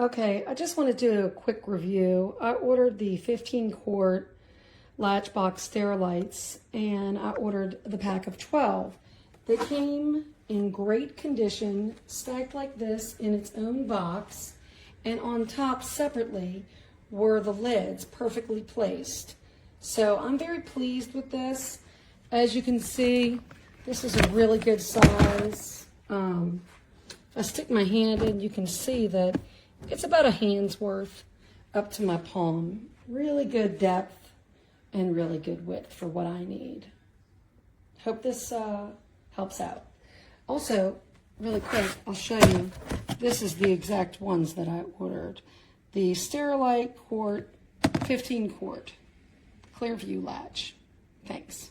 Okay, I just want to do a quick review. I ordered the 15 quart Latchbox Sterilites, and I ordered the pack of 12. They came in great condition, stacked like this in its own box, and on top separately were the lids perfectly placed. So I'm very pleased with this. As you can see, this is a really good size. If I stick my hand in, you can see that it's about a hand's worth up to my palm. Really good depth and really good width for what I need. Hope this helps out. Also, really quick, I'll show you. This is the exact ones that I ordered. The Sterilite Quart 15 quart ClearView Latch. Thanks.